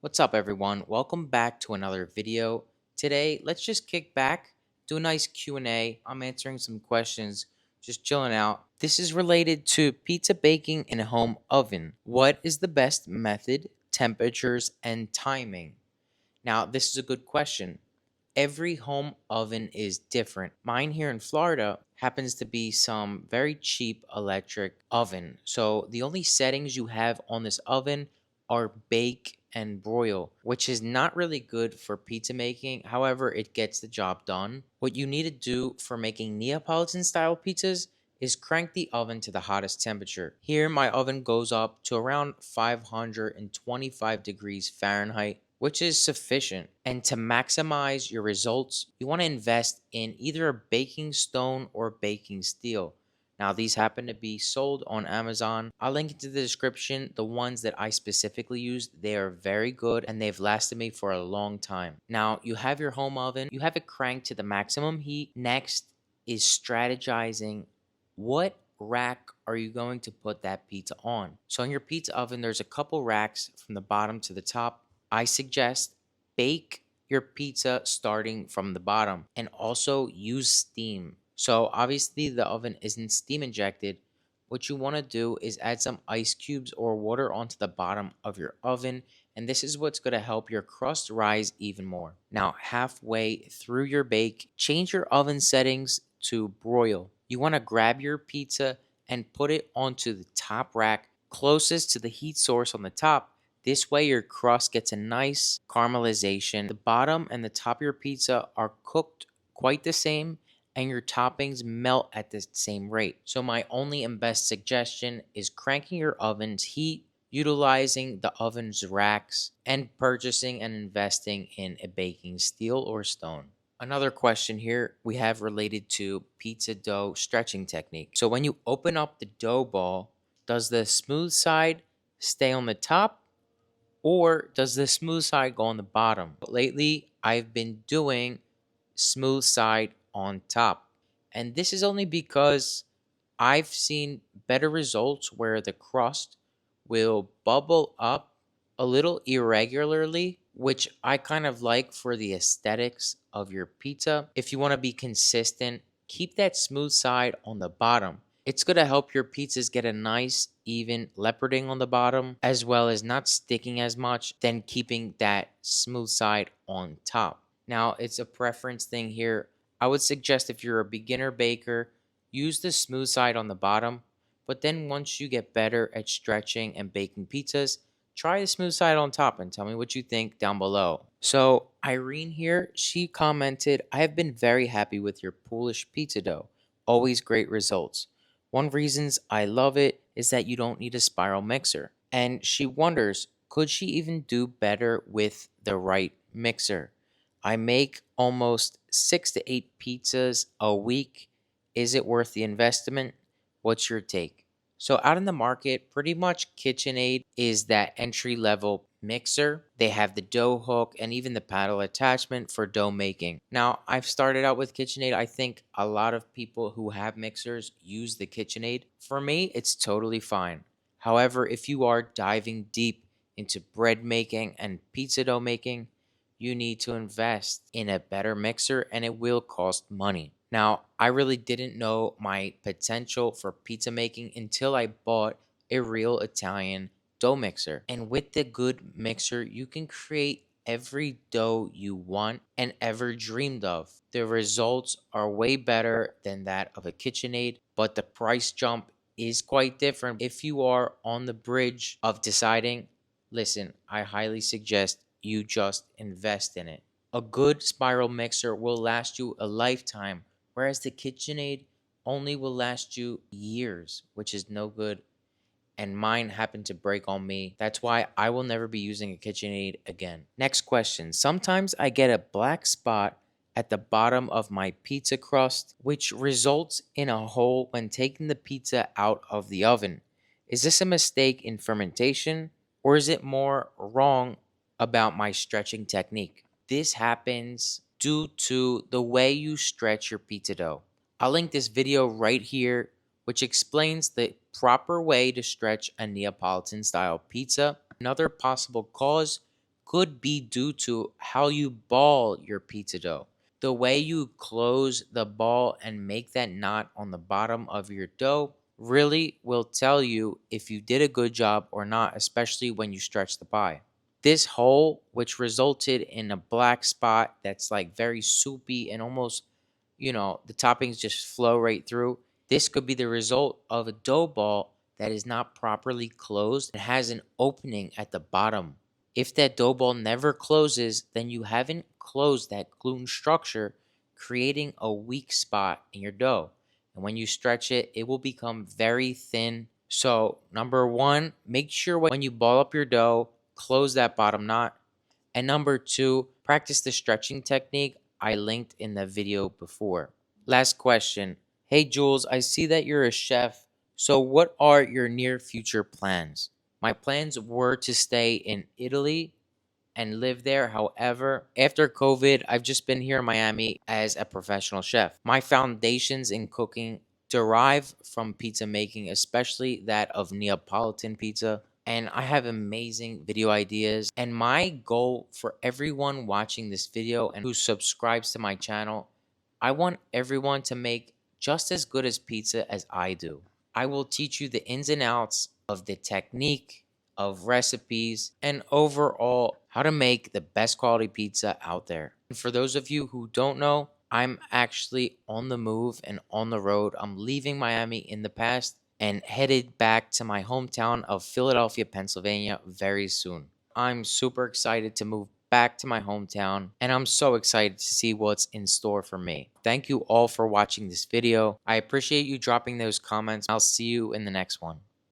What's up everyone? Welcome back to another video. Today, let's just kick back, do a nice Q&A. I'm answering some questions, just chilling out. This is related to pizza baking in a home oven. What is the best method, temperatures, and timing? Now, this is a good question. Every home oven is different. Mine here in Florida happens to be some very cheap electric oven. So the only settings you have on this oven are bake and broil, which is not really good for pizza making. However, it gets the job done. What you need to do for making Neapolitan style pizzas is crank the oven to the hottest temperature. Here, my oven goes up to around 525 degrees Fahrenheit, which is sufficient. And to maximize your results, you want to invest in either a baking stone or baking steel. Now, these happen to be sold on Amazon. I'll link into the description the ones that I specifically used. They are very good and they've lasted me for a long time. Now, you have your home oven, you have it cranked to the maximum heat. Next is strategizing what rack are you going to put that pizza on. So, in your pizza oven, there's a couple racks from the bottom to the top. I suggest bake your pizza starting from the bottom and also use steam. So obviously the oven isn't steam injected. What you want to do is add some ice cubes or water onto the bottom of your oven, and this is what's going to help your crust rise even more. Now, halfway through your bake, change your oven settings to broil. You want to grab your pizza and put it onto the top rack closest to the heat source on the top. This way your crust gets a nice caramelization. The bottom and the top of your pizza are cooked quite the same and your toppings melt at the same rate. So my only and best suggestion is cranking your oven's heat, utilizing the oven's racks, and purchasing and investing in a baking steel or stone. Another question here we have related to pizza dough stretching technique. So when you open up the dough ball, does the smooth side stay on the top or does the smooth side go on the bottom? Lately, I've been doing smooth side on top. And this is only because I've seen better results where the crust will bubble up a little irregularly, which I kind of like for the aesthetics of your pizza. If you want to be consistent, keep that smooth side on the bottom. It's going to help your pizzas get a nice, even leoparding on the bottom, as well as not sticking as much, than keeping that smooth side on top. Now, it's a preference thing here. I would suggest if you're a beginner baker, use the smooth side on the bottom, but then once you get better at stretching and baking pizzas, try the smooth side on top and tell me what you think down below. So, Irene here, she commented, I have been very happy with your Polish pizza dough. Always great results. One reasons I love it is that you don't need a spiral mixer. And she wonders, could she even do better with the right mixer? I make almost 6 to 8 pizzas a week. Is it worth the investment? What's your take? So, out in the market, pretty much KitchenAid is that entry level mixer. They have the dough hook and even the paddle attachment for dough making. Now, I've started out with KitchenAid. I think a lot of people who have mixers use the KitchenAid. For me, it's totally fine. However, if you are diving deep into bread making and pizza dough making, you need to invest in a better mixer and it will cost money. Now, I really didn't know my potential for pizza making until I bought a real Italian dough mixer. And with the good mixer, you can create every dough you want and ever dreamed of. The results are way better than that of a KitchenAid, but the price jump is quite different. If you are on the bridge of deciding, listen, I highly suggest you just invest in it. A good spiral mixer will last you a lifetime, whereas the KitchenAid only will last you years, which is no good. And mine happened to break on me. That's why I will never be using a KitchenAid again. Next question. Sometimes I get a black spot at the bottom of my pizza crust, which results in a hole when taking the pizza out of the oven. Is this a mistake in fermentation, or is it more wrong about my stretching technique? This happens due to the way you stretch your pizza dough. I'll link this video right here, which explains the proper way to stretch a Neapolitan style pizza. Another possible cause could be due to how you ball your pizza dough. The way you close the ball and make that knot on the bottom of your dough really will tell you if you did a good job or not, especially when you stretch the pie. This hole, which resulted in a black spot that's like very soupy and almost, the toppings just flow right through. This could be the result of a dough ball that is not properly closed and has an opening at the bottom. If that dough ball never closes, then you haven't closed that gluten structure, creating a weak spot in your dough. And when you stretch it, it will become very thin. So, number one, make sure when you ball up your dough, close that bottom knot. And number two, practice the stretching technique I linked in the video before. Last question. Hey Jules, I see that you're a chef. So what are your near future plans? My plans were to stay in Italy and live there. However, after COVID, I've just been here in Miami as a professional chef. My foundations in cooking derive from pizza making, especially that of Neapolitan pizza. And I have amazing video ideas. And my goal for everyone watching this video and who subscribes to my channel, I want everyone to make just as good as pizza as I do. I will teach you the ins and outs of the technique, of recipes, and overall how to make the best quality pizza out there. And for those of you who don't know, I'm actually on the move and on the road. I'm leaving Miami in the past and headed back to my hometown of Philadelphia, Pennsylvania very soon. I'm super excited to move back to my hometown, and I'm so excited to see what's in store for me. Thank you all for watching this video. I appreciate you dropping those comments. I'll see you in the next one.